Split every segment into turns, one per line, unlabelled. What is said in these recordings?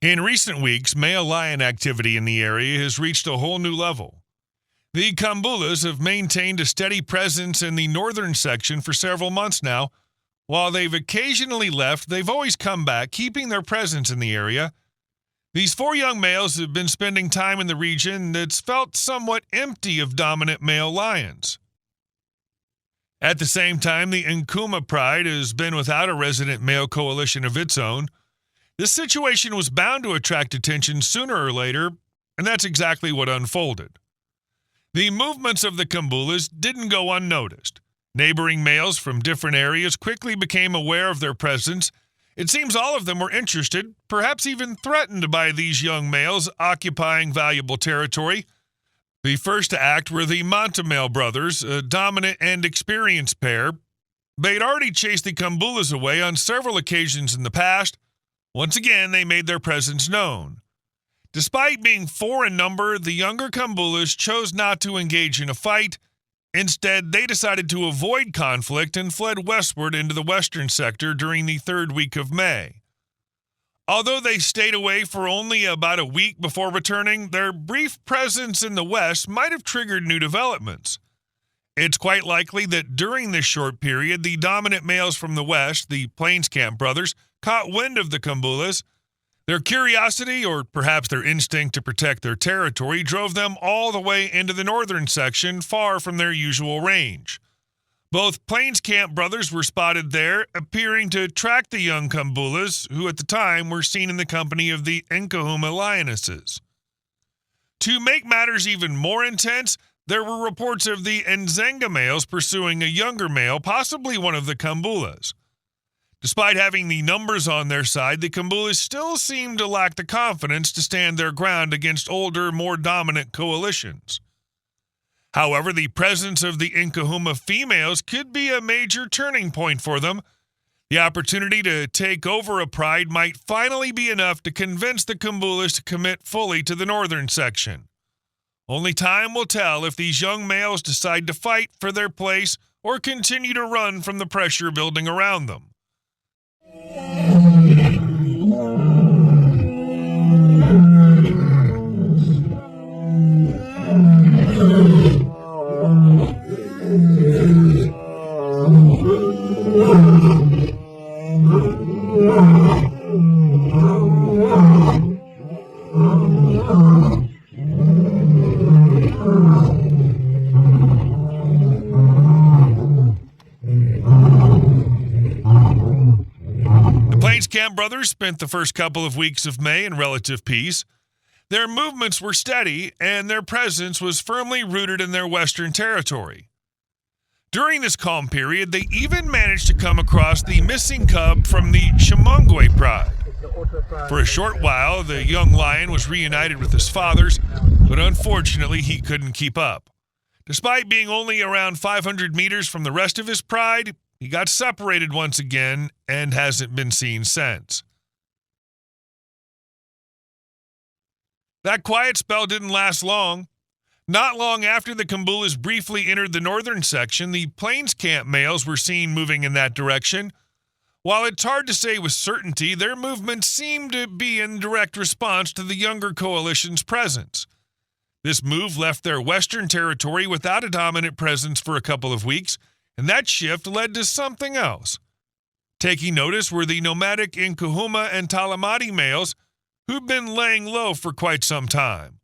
In recent weeks, male lion activity in the area has reached a whole new level. The Kambulas have maintained a steady presence in the northern section for several months now. While they've occasionally left, they've always come back, keeping their presence in the area. These 4 young males have been spending time in the region that's felt somewhat empty of dominant male lions. At the same time, the Nkuhuma pride has been without a resident male coalition of its own. This situation was bound to attract attention sooner or later, and that's exactly what unfolded. The movements of the Kambulas didn't go unnoticed. Neighboring males from different areas quickly became aware of their presence. It seems all of them were interested, perhaps even threatened by these young males occupying valuable territory. The first to act were the Montemale brothers, a dominant and experienced pair. They'd already chased the Kambulas away on several occasions in the past. Once again, they made their presence known. Despite being 4 in number, the younger Kambulas chose not to engage in a fight. Instead, they decided to avoid conflict and fled westward into the western sector during the 3rd week of May. Although they stayed away for only about a week before returning, their brief presence in the west might have triggered new developments. It's quite likely that during this short period, the dominant males from the west, the Plainscamp brothers, caught wind of the Kambulas. Their curiosity, or perhaps their instinct to protect their territory, drove them all the way into the northern section, far from their usual range. Both Plainscamp brothers were spotted there, appearing to track the young Kambulas, who at the time were seen in the company of the Nkuhuma lionesses. To make matters even more intense, there were reports of the Ndhzenga males pursuing a younger male, possibly one of the Kambulas. Despite having the numbers on their side, the Kambulas still seemed to lack the confidence to stand their ground against older, more dominant coalitions. However, the presence of the Nkuhuma females could be a major turning point for them. The opportunity to take over a pride might finally be enough to convince the Kambulas to commit fully to the northern section. Only time will tell if these young males decide to fight for their place or continue to run from the pressure building around them. Plainscamp brothers spent the first couple of weeks of May in relative peace. Their movements were steady, and their presence was firmly rooted in their western territory. During this calm period, they even managed to come across the missing cub from the Shimongwe pride. For a short while, the young lion was reunited with his fathers, but unfortunately he couldn't keep up. Despite being only around 500 meters from the rest of his pride, he got separated once again and hasn't been seen since. That quiet spell didn't last long. Not long after the Kambulas briefly entered the northern section, the Plainscamp males were seen moving in that direction. While it's hard to say with certainty, their movements seemed to be in direct response to the younger coalition's presence. This move left their western territory without a dominant presence for a couple of weeks, and that shift led to something else. Taking notice were the nomadic Nkuhuma and Talamati males, who'd been laying low for quite some time.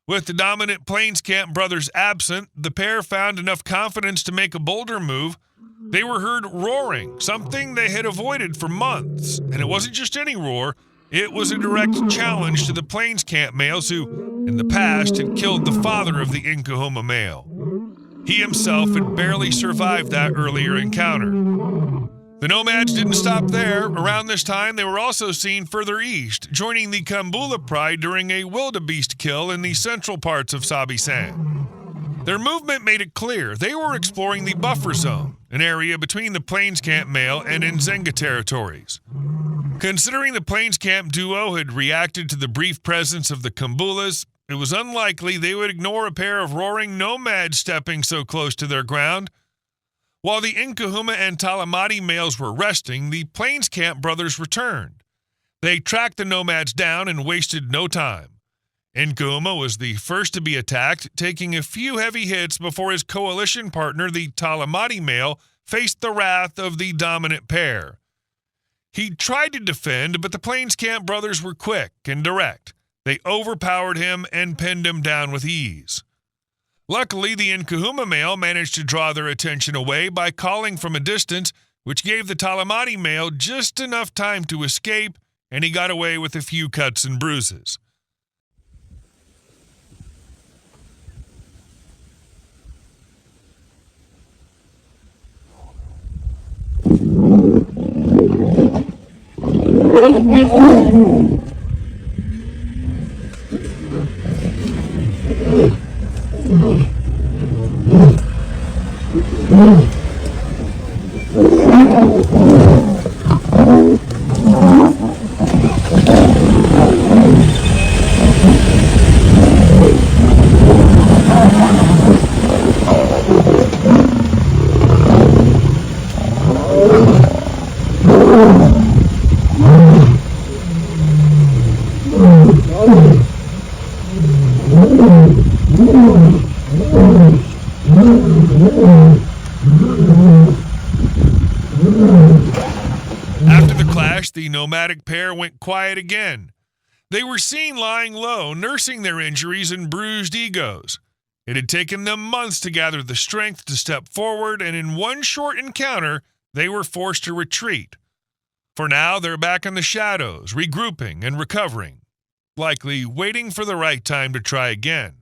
With the dominant Plainscamp brothers absent, the pair found enough confidence to make a bolder move. They were heard roaring, something they had avoided for months, and it wasn't just any roar, it was a direct challenge to the Plainscamp males who, in the past, had killed the father of the Nkuhuma male. He himself had barely survived that earlier encounter. The nomads didn't stop there. Around this time, they were also seen further east, joining the Kambula pride during a wildebeest kill in the central parts of Sabi Sand. Their movement made it clear they were exploring the buffer zone, an area between the Plainscamp male and Ndhzenga territories. Considering the Plainscamp duo had reacted to the brief presence of the Kambulas, it was unlikely they would ignore a pair of roaring nomads stepping so close to their ground. While the Nkuhuma and Talamati males were resting, the Plainscamp brothers returned. They tracked the nomads down and wasted no time. Nkuhuma was the first to be attacked, taking a few heavy hits before his coalition partner, the Talamati male, faced the wrath of the dominant pair. He tried to defend, but the Plains Camp brothers were quick and direct. They overpowered him and pinned him down with ease. Luckily, the Nkuhuma male managed to draw their attention away by calling from a distance, which gave the Talamati male just enough time to escape, and he got away with a few cuts and bruises. After the clash, the nomadic pair went quiet again. They were seen lying low, nursing their injuries and bruised egos. It had taken them months to gather the strength to step forward, and in one short encounter, they were forced to retreat. For now, they're back in the shadows, regrouping and recovering, likely waiting for the right time to try again.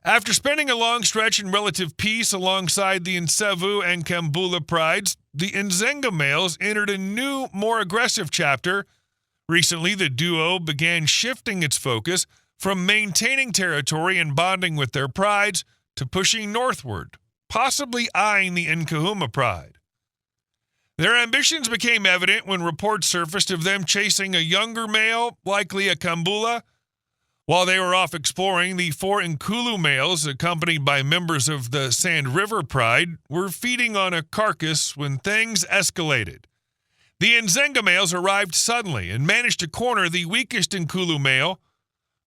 After spending a long stretch in relative peace alongside the Nsevu and Kambula prides, the Ndhzenga males entered a new, more aggressive chapter. Recently, the duo began shifting its focus from maintaining territory and bonding with their prides to pushing northward, possibly eyeing the Nkuhuma pride. Their ambitions became evident when reports surfaced of them chasing a younger male, likely a Kambula. While they were off exploring, the 4 Nkhulu males, accompanied by members of the Sand River Pride, were feeding on a carcass when things escalated. The Ndhzenga males arrived suddenly and managed to corner the weakest Nkhulu male.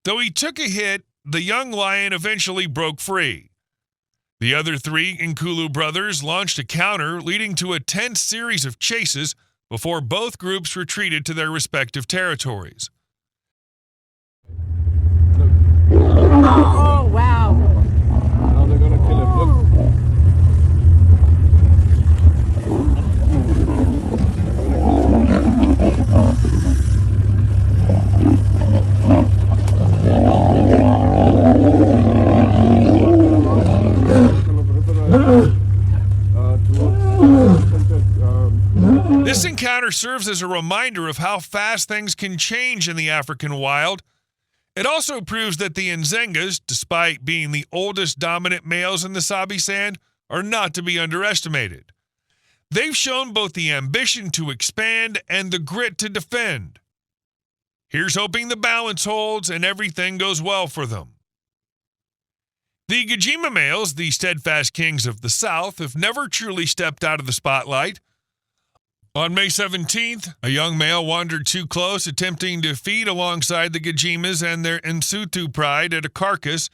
Though he took a hit, the young lion eventually broke free. The other 3 Nkhulu brothers launched a counter, leading to a tense series of chases before both groups retreated to their respective territories.
Oh, wow.
Now they're going to kill him. Look.
This encounter serves as a reminder of how fast things can change in the African wild. It also proves that the Ndzengas, despite being the oldest dominant males in the Sabi Sand, are not to be underestimated. They've shown both the ambition to expand and the grit to defend. Here's hoping the balance holds and everything goes well for them. The Gijima males, the steadfast kings of the South, have never truly stepped out of the spotlight. On May 17th, a young male wandered too close, attempting to feed alongside the Gijimas and their Nsutu pride at a carcass.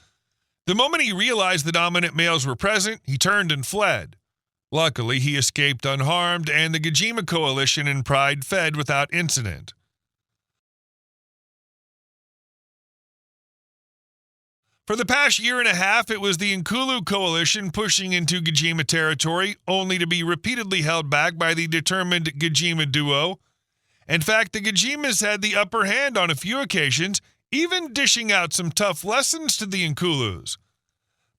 The moment he realized the dominant males were present, he turned and fled. Luckily, he escaped unharmed, and the Gijima coalition and pride fed without incident. For the past year and a half, it was the Nkhulu coalition pushing into Gijima territory, only to be repeatedly held back by the determined Gijima duo. In fact, the Gijimas had the upper hand on a few occasions, even dishing out some tough lessons to the Nkhulus.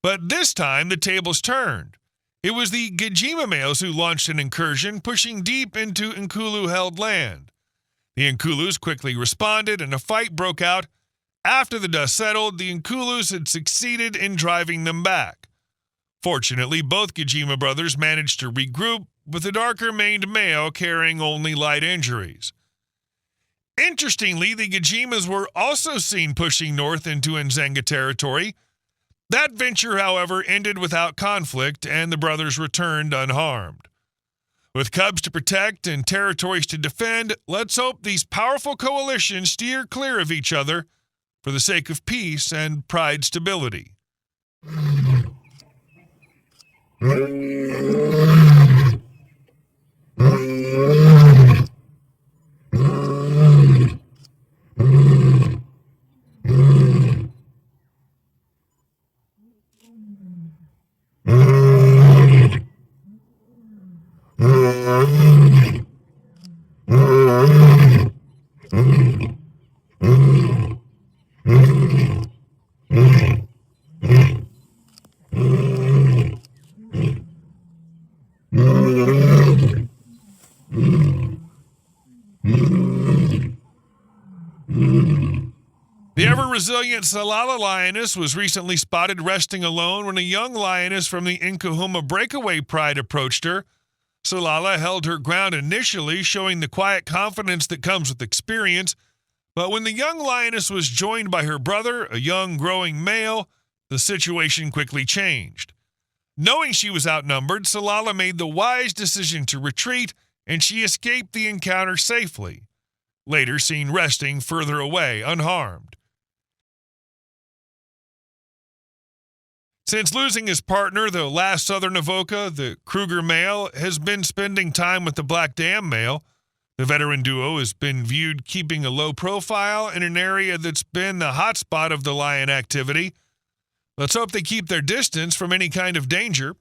But this time, the tables turned. It was the Gijima males who launched an incursion, pushing deep into Nkhulu-held land. The Nkhulus quickly responded, and a fight broke out. After the dust settled, the Nkhulus had succeeded in driving them back. Fortunately, both Gijima brothers managed to regroup, with the darker-maned male carrying only light injuries. Interestingly, the Gijimas were also seen pushing north into Ndhzenga territory. That venture, however, ended without conflict, and the brothers returned unharmed. With cubs to protect and territories to defend, let's hope these powerful coalitions steer clear of each other for the sake of peace and pride stability. The ever-resilient Salala lioness was recently spotted resting alone when a young lioness from the Nkuhuma breakaway pride approached her. Salala held her ground initially, showing the quiet confidence that comes with experience, but when the young lioness was joined by her brother, a young growing male, the situation quickly changed. Knowing she was outnumbered, Salala made the wise decision to retreat, and she escaped the encounter safely, later seen resting further away, unharmed. Since losing his partner, the last southern Avoca, the Kruger male, has been spending time with the Black Dam male. The veteran duo has been viewed keeping a low profile in an area that's been the hotspot of the lion activity. Let's hope they keep their distance from any kind of danger.